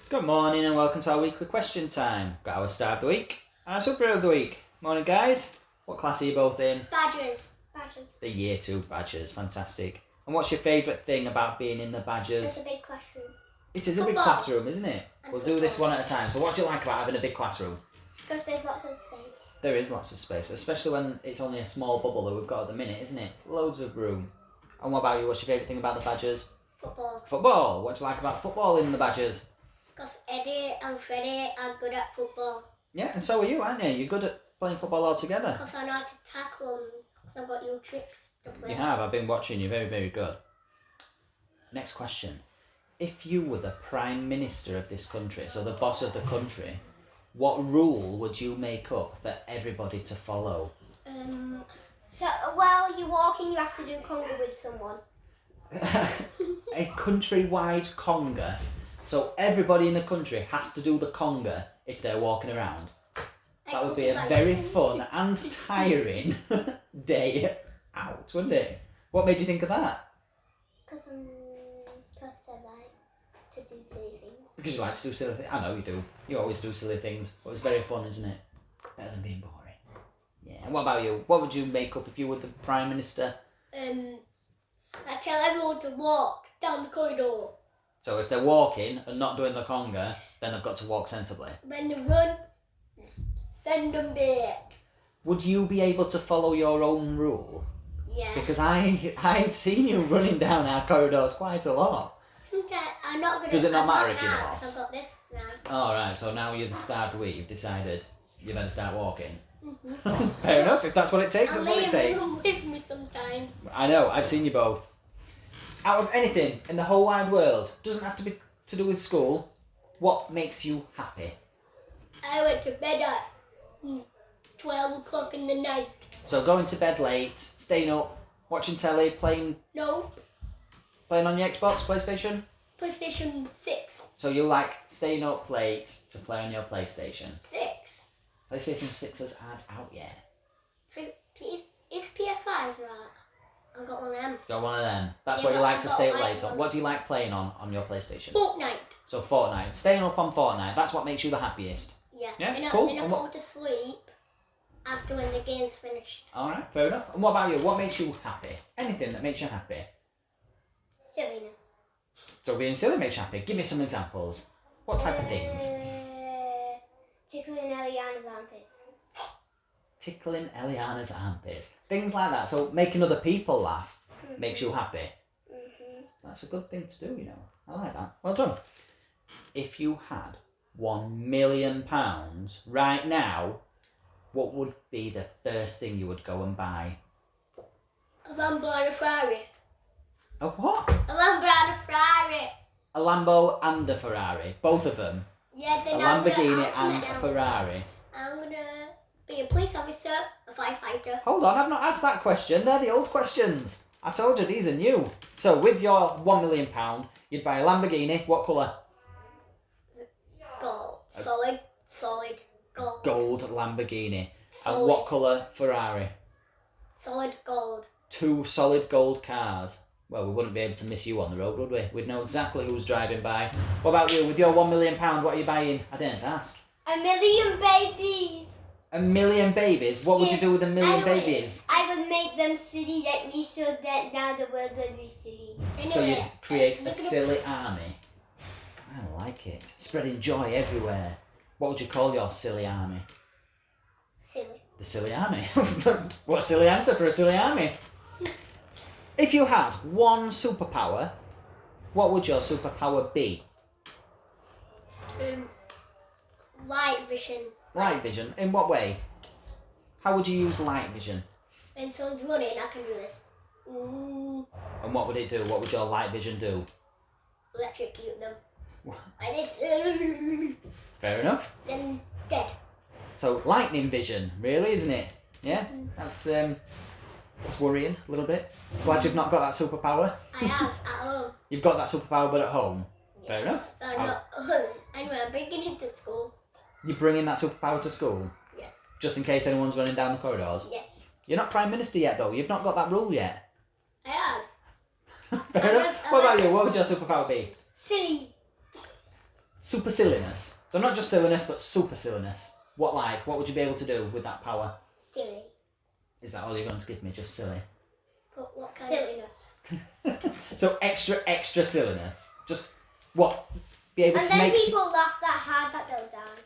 Good morning and welcome to our weekly question time. Got our star of the week and our superhero of the week. Morning guys. What class are you both in? Badgers. The year 2 Badgers. Fantastic. And what's your favourite thing about being in the Badgers? It's a big classroom. It is a big classroom, isn't it? We'll do this one at a time. So what do you like about having a big classroom? Because there's lots of space. There is lots of space, especially when it's only a small bubble that we've got at the minute, isn't it? Loads of room. And what about you? What's your favourite thing about the Badgers? Football. Football. What do you like about football in the Badgers? Because Eddie and Freddie are good at football. Yeah, and so are you, aren't you? You're good at playing football all together. Because I know how to tackle them. Because I've got new tricks to play. You have. I've been watching you. Very, very good. Next question. If you were the Prime Minister of this country, so the boss of the country, what rule would you make up for everybody to follow? While you're walking, you have to do conga with someone. A countrywide conga. So everybody in the country has to do the conga if they're walking around. That would be a very fun and tiring day out, wouldn't it? What made you think of that? Because I like to do silly things. Because you like to do silly things. I know you do. You always do silly things. But it's very fun, isn't it? Better than being boring. Yeah. And what about you? What would you make up if you were the Prime Minister? I tell everyone to walk down the corridor. So if they're walking and not doing the conga, then they've got to walk sensibly. When they run, send them back. Would you be able to follow your own rule? Yeah. Because I've seen you running down our corridors quite a lot. Sometimes I'm not gonna. Does it not I'm matter not if you're now, lost? 'cause I've got this now. Alright, so now you're the star of the week, you've decided you better start walking. Mm-hmm. Fair enough, if that's what it takes, And that's what it takes. Liam with me sometimes. I know, I've seen you both. Out of anything in the whole wide world, doesn't have to be to do with school, what makes you happy? I went to bed at 12 o'clock in the night. So going to bed late, staying up, watching telly, playing No, on your Xbox, PlayStation? PlayStation 6. So you like staying up late to play on your PlayStation? 6. PlayStation 6 aren't out yet. Is PS5's right? I've got one of them. Got one of them. That's Yeah, what you but like I've to got stay a up white late on. one. What do you like playing on your PlayStation? Fortnite. So Fortnite. Staying up on Fortnite, that's what makes you the happiest. Yeah. Yeah, Then cool. Then I fall to sleep after when the game's finished. Alright, fair enough. And what about you? What makes you happy? Anything that makes you happy. Silliness. So being silly makes you happy. Give me some examples. What type of things? Tickling Eliana's armpits. Tickling Eliana's armpits. Things like that. So making other people laugh makes you happy. Mm-hmm. That's a good thing to do, you know. I like that. Well done. If you had £1 million right now, what would be the first thing you would go and buy? A Lambo and a Ferrari. A what? A Lambo and a Ferrari. A Lambo and a Ferrari. Both of them. Yeah, A then I'm Lamborghini gonna ask and someone a else. Ferrari. I'm gonna be a police officer, a firefighter. Hold on, I've not asked that question. They're the old questions. I told you these are new. So with your £1 million, you'd buy a Lamborghini. What colour? Gold. Solid gold. Gold Lamborghini. Solid. And what colour Ferrari? Solid gold. 2 solid gold cars. Well, we wouldn't be able to miss you on the road, would we? We'd know exactly who's driving by. What about you? With your £1 million, what are you buying? I didn't ask. 1 million babies. 1 million babies? What would you do with 1 million Anyway, babies? I would make them silly like me so that now the world would be silly. So you'd create a silly army. I like it. Spreading joy everywhere. What would you call your silly army? Silly. The silly army. What a silly answer for a silly army. If you had one superpower, what would your superpower be? Light vision. Light vision? In what way? How would you use light vision? When someone's running, I can do this. And what would it do? What would your light vision do? Electrocute them. Like this. Fair enough. Then dead. So lightning vision, really, isn't it? Yeah? That's worrying a little bit. Glad you've not got that superpower. I have at home. You've got that superpower, but at home. Yeah. Fair enough. So I'm not home. Anyway, I'm bringing it to school. You're bringing that superpower to school? Yes. Just in case anyone's running down the corridors? Yes. You're not Prime Minister yet, though. You've not got that rule yet. I have. Fair enough. What about you? What would your superpower be? Silly. super silliness. So not just silliness, but super silliness. What would you be able to do with that power? Silly. Is that all you're going to give me? Just silly? But what kind silliness? So extra silliness. Just what? Be able and to then make... people laugh that hard that they'll die.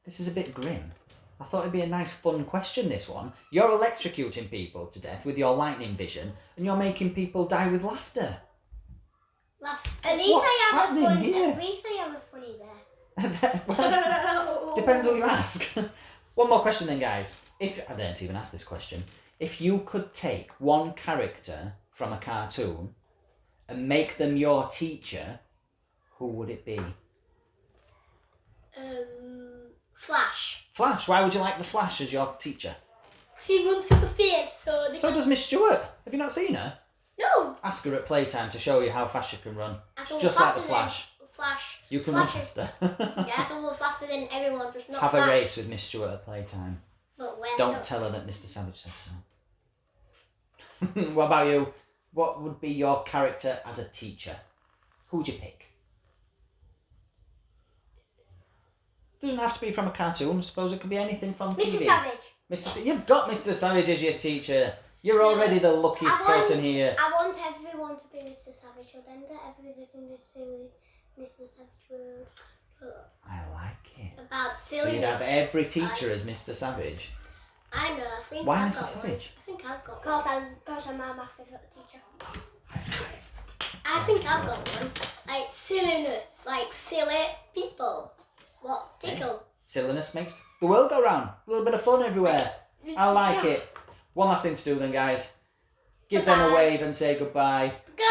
This is a bit grim. I thought it'd be a nice fun question, this one. You're electrocuting people to death with your lightning vision, and you're making people die with laughter. At least I have happening a fun. here? At least I have a funny there. Well, depends who you ask. One more question then, guys. I didn't even ask this question. If you could take one character from a cartoon and make them your teacher, who would it be? Flash. Flash. Why would you like the Flash as your teacher? She runs super fast, so. So does Miss Stewart. Have you not seen her? No. Ask her at playtime to show you how fast she can run. It's just like the Flash. Flash. You can run faster. Yeah, I can run faster than everyone, just not Have Flash. a race with Miss Stewart at playtime. But where Don't tell her that Mr. Savage said so. What about you? What would be your character as a teacher? Who would you pick? Doesn't have to be from a cartoon. I suppose it could be anything from TV. Mr. Savage. You've got Mr. Savage as your teacher. You're already the luckiest person here. I want everyone to be Mr. Savage, so then everybody can be silly. Mr. Savage world. I like it. About So silliness. you'd have every teacher as Mr. Savage. I know. I think Why I've Mr. got Savage? One. I think I've got one. Because I'm my favourite teacher. I think I've got one. Like silliness, like silly people. What tickle? Silliness makes the world go round. A little bit of fun everywhere. I like it. One last thing to do then, guys. Give them a wave and say goodbye. Goodbye.